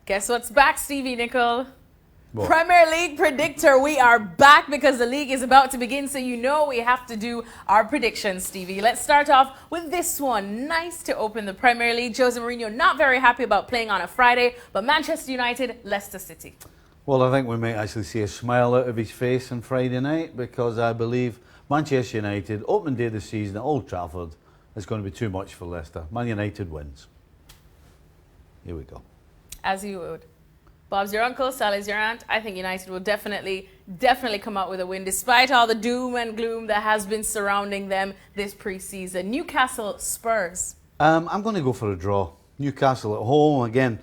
Guess what's back, Stevie Nicol? What? Premier League Predictor. We are back because the league is about to begin, so you know we have to do our predictions, Stevie. Let's start off with this one. Nice to open the Premier League. Jose Mourinho not very happy about playing on a Friday, but Manchester United, Leicester City. Well, I think we might actually see a smile out of his face on Friday night, because I believe Manchester United, opening day of the season at Old Trafford, is going to be too much for Leicester. Man United wins. Here we go. As you would. Bob's your uncle, Sally's your aunt. I think United will definitely come out with a win, despite all the doom and gloom that has been surrounding them this pre-season. Newcastle, Spurs. I'm going to go for a draw. Newcastle at home, again,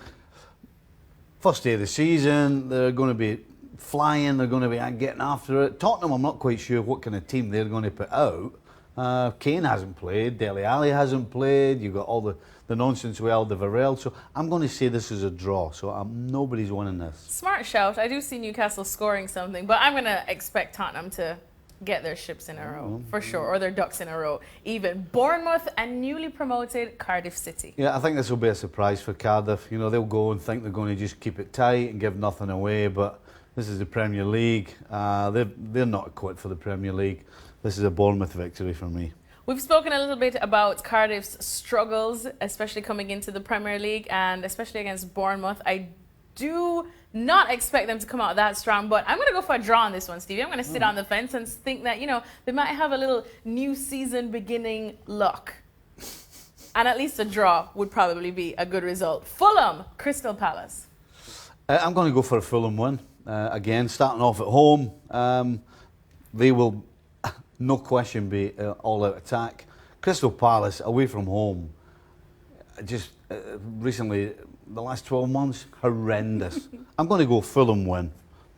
first day of the season, they're going to be flying, they're going to be getting after it. Tottenham, I'm not quite sure what kind of team they're going to put out. Kane hasn't played, Dele Alli hasn't played, you've got all the nonsense with Alderweireld, so I'm going to say this is a draw, so nobody's winning this. Smart shout. I do see Newcastle scoring something, but I'm going to expect Tottenham to get their ships in a row, for sure, or their ducks in a row. Even Bournemouth and newly promoted Cardiff City. Yeah, I think this will be a surprise for Cardiff. You know, they'll go and think they're going to just keep it tight and give nothing away, but this is the Premier League. They're not equipped for the Premier League. This is a Bournemouth victory for me. We've spoken a little bit about Cardiff's struggles, especially coming into the Premier League and especially against Bournemouth. I do not expect them to come out that strong, but I'm going to go for a draw on this one, Stevie. I'm going to sit on the fence and think that, you know, they might have a little new season beginning luck. And at least a draw would probably be a good result. Fulham, Crystal Palace. I'm going to go for a Fulham win. Again, starting off at home, they will, no question, be all-out attack. Crystal Palace, away from home, just recently, the last 12 months, horrendous. I'm going to go Fulham win.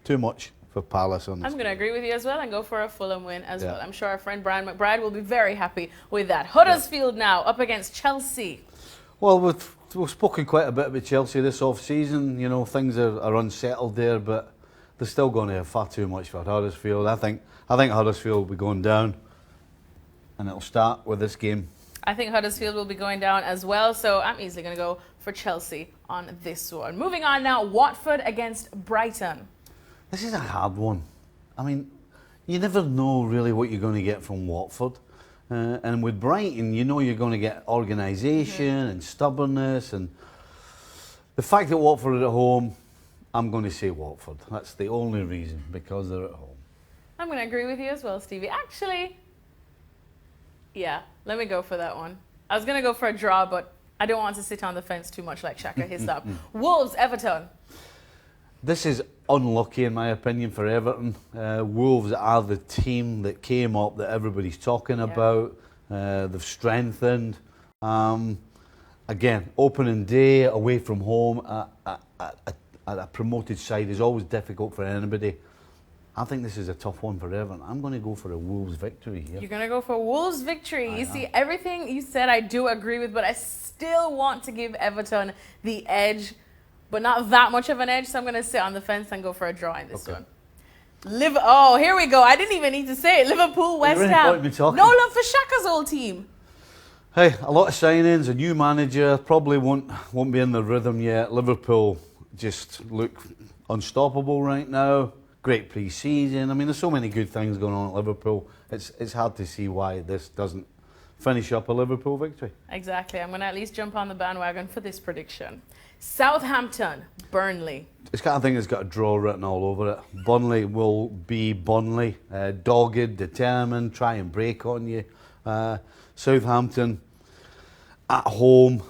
Too much for Palace on this. I'm going to agree with you as well and go for a Fulham win as well. I'm sure our friend Brian McBride will be very happy with that. Huddersfield now up against Chelsea. Well, we've spoken quite a bit about Chelsea this off-season. You know, things are unsettled there, but they're still going to have far too much for Huddersfield. I think Huddersfield will be going down, and it'll start with this game. I think Huddersfield will be going down as well, so I'm easily going to go for Chelsea on this one. Moving on now, Watford against Brighton. This is a hard one. I mean, you never know really what you're going to get from Watford. And with Brighton, you know you're going to get organisation and stubbornness. And the fact that Watford are at home, I'm going to say Watford. That's the only reason, because they're at home. I'm going to agree with you as well, Stevie. Actually, yeah, let me go for that one. I was going to go for a draw, but I don't want to sit on the fence too much like Shaka Hislop. Wolves, Everton. This is unlucky, in my opinion, for Everton. Wolves are the team that came up that everybody's talking about. They've strengthened. Again, opening day, away from home, a promoted side is always difficult for anybody. I think this is a tough one for Everton. I'm going to go for a Wolves victory here. You're going to go for a Wolves victory. You see, everything you said I do agree with, but I still want to give Everton the edge, but not that much of an edge, so I'm going to sit on the fence and go for a draw in this one. Oh, here we go. I didn't even need to say it. Liverpool, West Ham. No love for Shaka's old team. Hey, a lot of signings, a new manager, probably won't be in the rhythm yet. Liverpool just look unstoppable right now. Great pre-season. I mean, there's so many good things going on at Liverpool. It's hard to see why this doesn't finish up a Liverpool victory. Exactly. I'm going to at least jump on the bandwagon for this prediction. Southampton, Burnley. This kind of thing has got a draw written all over it. Burnley will be Burnley. Dogged, determined, try and break on you. Southampton, at home,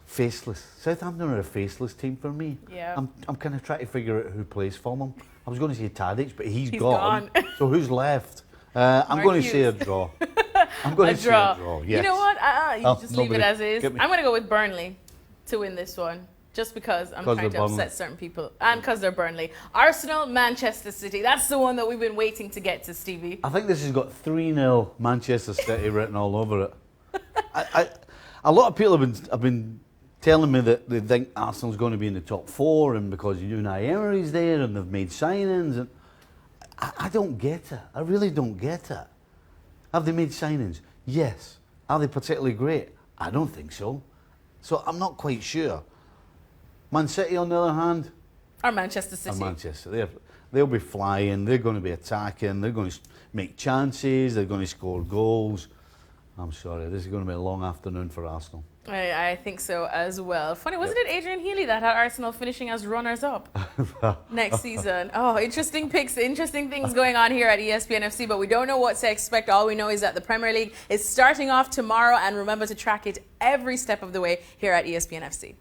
faceless. Southampton are a faceless team for me. Yeah. I'm kind of trying to figure out who plays for them. I was going to say Tadic, but he's gone. So who's left? I'm going to say a draw. I'm going to say a draw. Yes. You know what? You just leave it as is. I'm going to go with Burnley to win this one, just because I'm trying to upset certain people, and because they're Burnley. Arsenal, Manchester City. That's the one that we've been waiting to get to, Stevie. I think this has got 3-0 Manchester City written all over it. A lot of people have been telling me that they think Arsenal's going to be in the top 4, and because Unai Emery's there and they've made signings, and I don't get it. I really don't get it. Have they made signings? Yes. Are they particularly great? I don't think so. So I'm not quite sure. Man City, on the other hand, Or Manchester City. and Manchester, they'll be flying. They're going to be attacking. They're going to make chances. They're going to score goals. I'm sorry, this is going to be a long afternoon for Arsenal. I think so as well. Funny, wasn't it Adrian Healy that had Arsenal finishing as runners-up next season? Oh, interesting picks, interesting things going on here at ESPN FC, but we don't know what to expect. All we know is that the Premier League is starting off tomorrow, and remember to track it every step of the way here at ESPN FC.